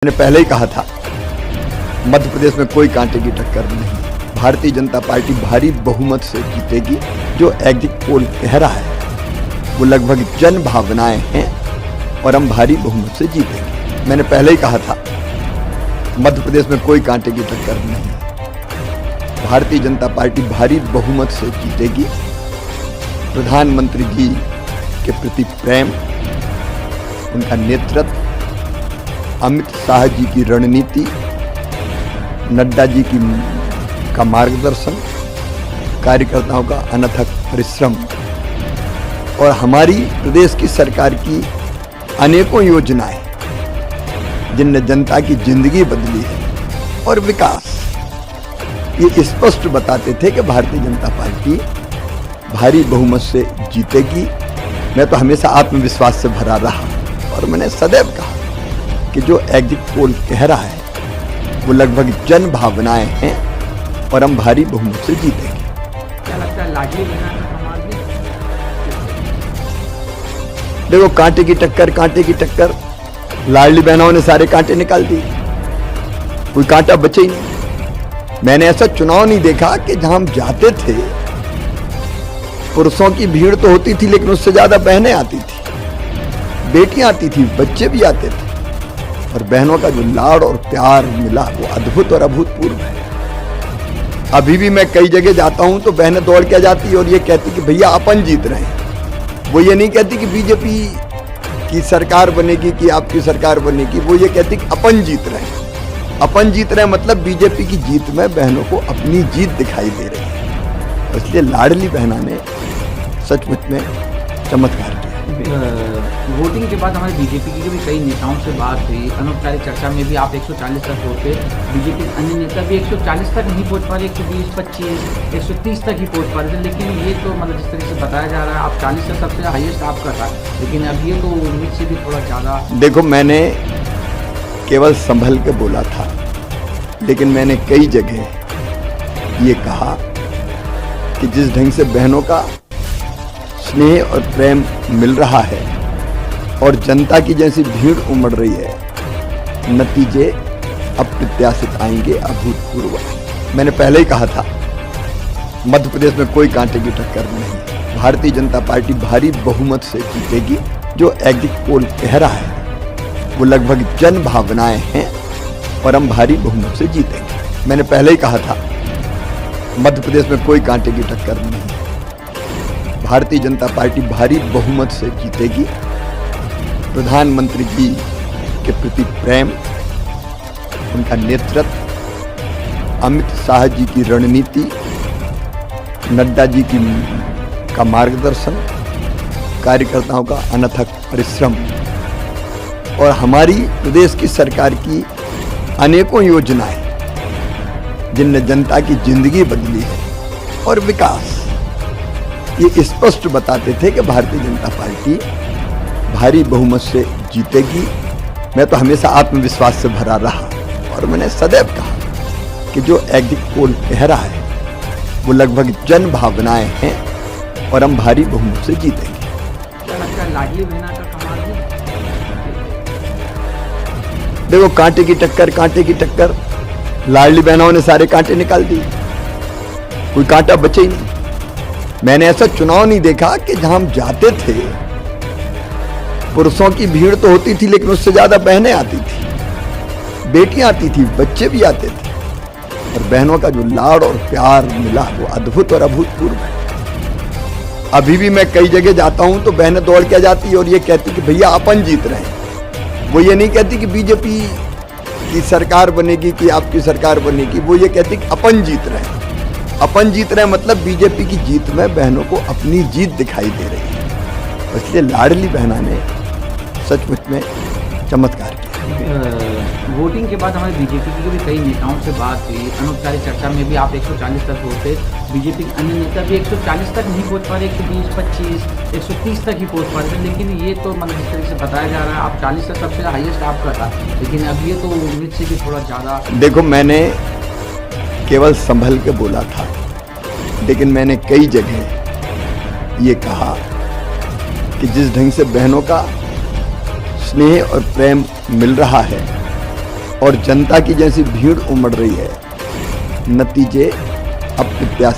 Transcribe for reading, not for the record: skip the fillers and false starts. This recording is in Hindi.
मैंने पहले ही कहा था, मध्य प्रदेश में कोई कांटे की टक्कर नहीं। भारतीय जनता पार्टी भारी बहुमत से जीतेगी। जो एग्जिट पोल कह रहा है वो लगभग जन भावनाएं हैं और हम भारी बहुमत से जीतेंगे। मैंने पहले ही कहा था, मध्य प्रदेश में कोई कांटे की टक्कर नहीं। भारतीय जनता पार्टी भारी बहुमत से जीतेगी। प्रधानमंत्री जी के प्रति प्रेम, उनका नेतृत्व, अमित शाह जी की रणनीति, नड्डा जी का मार्गदर्शन, कार्यकर्ताओं का अनथक परिश्रम और हमारी प्रदेश की सरकार की अनेकों योजनाएं जिनने जनता की जिंदगी बदली है और विकास, ये स्पष्ट बताते थे कि भारतीय जनता पार्टी भारी बहुमत से जीतेगी। मैं तो हमेशा आत्मविश्वास से भरा रहा और मैंने सदैव कहा कि जो एग्जिट पोल कह रहा है वो लगभग जन भावनाएं हैं और हम भारी बहुमत से जीतेंगे। क्या लगता है लाडली बहना का कमाल भी? देखो, कांटे की टक्कर, लाडली बहनों ने सारे कांटे निकाल दिए, कोई कांटा बचे ही नहीं। मैंने ऐसा चुनाव नहीं देखा कि जहां हम जाते थे पुरुषों की भीड़ तो होती थी, लेकिन उससे ज्यादा बहनें आती थी, बेटियां आती थी, बच्चे भी आते थे और बहनों का जो लाड़ और प्यार मिला वो अद्भुत और अभूतपूर्व है। अभी भी मैं कई जगह जाता हूं तो बहनें दौड़ के जाती और ये कहती कि भैया अपन जीत रहे हैं। वो ये नहीं कहती कि बीजेपी की सरकार बनेगी कि आपकी सरकार बनेगी, वो ये कहती कि अपन जीत रहे हैं। अपन जीत रहे हैं मतलब बीजेपी की जीत में बहनों को अपनी जीत दिखाई दे रही है। इसलिए लाडली बहना ने सचमुच में चमत्कार किया। वोटिंग के बाद हमारे बीजेपी की भी कई नेताओं से बात हुई, अनौपचारिक चर्चा में भी आप 140 तक पहुंचे। बीजेपी के अन्य नेता भी 140 तक नहीं पहुंच पा रहे, 120, 25, 130 तक ही पहुंच पा रहे थे। लेकिन ये तो मतलब जिस तरीके से बताया जा रहा है, आप 40 से सबसे हाईएस्ट आपका था, लेकिन अब ये तो उम्मीद से भी थोड़ा ज़्यादा। देखो, मैंने केवल संभल के बोला था, लेकिन मैंने कई जगह ये कहा कि जिस ढंग से बहनों का स्नेह और प्रेम मिल रहा है और जनता की जैसी भीड़ उमड़ रही है, नतीजे अप्रत्याशित आएंगे, अभूतपूर्व। मैंने पहले ही कहा था, मध्य प्रदेश में कोई कांटे की टक्कर नहीं। भारतीय जनता पार्टी भारी बहुमत से जीतेगी। जो एग्जिट पोल कह रहा है वो लगभग जन भावनाएं हैं और हम भारी बहुमत से जीतेंगे। मैंने पहले ही कहा था, मध्य प्रदेश में कोई कांटे की टक्कर नहीं। भारतीय जनता पार्टी भारी बहुमत से जीतेगी। प्रधानमंत्री जी के प्रति प्रेम, उनका नेतृत्व, अमित शाह जी की रणनीति, नड्डा जी का मार्गदर्शन, कार्यकर्ताओं का अनथक परिश्रम और हमारी प्रदेश की सरकार की अनेकों योजनाएं जिनने जनता की जिंदगी बदली है और विकास, ये स्पष्ट बताते थे कि भारतीय जनता पार्टी भारी बहुमत से जीतेगी। मैं तो हमेशा आत्मविश्वास से भरा रहा और मैंने सदैव कहा कि जो एग्जिट पोल कह रहा है वो लगभग जन भावनाएं हैं और हम भारी बहुमत से जीतेंगे। क्या लगता है लाडली बहना का कमाल भी? देखो, कांटे की टक्कर, लाडली बहनों ने सारे कांटे निकाल दिए, कोई कांटा बचे ही नहीं। मैंने ऐसा चुनाव नहीं देखा कि जहां हम जाते थे पुरुषों की भीड़ तो होती थी, लेकिन उससे ज्यादा बहनें आती थी, बेटियां आती थी, बच्चे भी आते थे और बहनों का जो लाड़ और प्यार मिला वो अद्भुत और अभूतपूर्व है। अभी भी मैं कई जगह जाता हूं तो बहनें दौड़ के जाती और ये कहती कि भैया अपन जीत रहे हैं। वो ये नहीं कहती कि बीजेपी की सरकार बनेगी कि आपकी सरकार बनेगी, वो ये कहती कि अपन जीत रहे हैं। अपन जीत रहे हैं मतलब बीजेपी की जीत में बहनों को अपनी जीत दिखाई दे रही है। इसलिए लाडली बहना ने सचमुच में चमत्कार किया। वोटिंग के बाद हमारे बीजेपी की भी कई नेताओं से बात हुई, अनौपचारिक चर्चा में भी आप 140 तक पहुंचे। बीजेपी के अन्य नेता भी 140 तक नहीं पहुंच पा रहे, 120, 25, 130 तक ही पहुंच पा रहे थे। लेकिन ये तो मतलब जिस तरीके से बताया जा रहा है, आप 40 से सबसे हाईएस्ट आपका था, लेकिन अब ये तो उम्मीद से भी थोड़ा ज़्यादा। देखो, मैंने केवल संभल के बोला था, लेकिन मैंने कई जगह ये कहा कि जिस ढंग से बहनों का स्नेह और प्रेम मिल रहा है और जनता की जैसी भीड़ उमड़ रही है, नतीजे अप्रत्याशित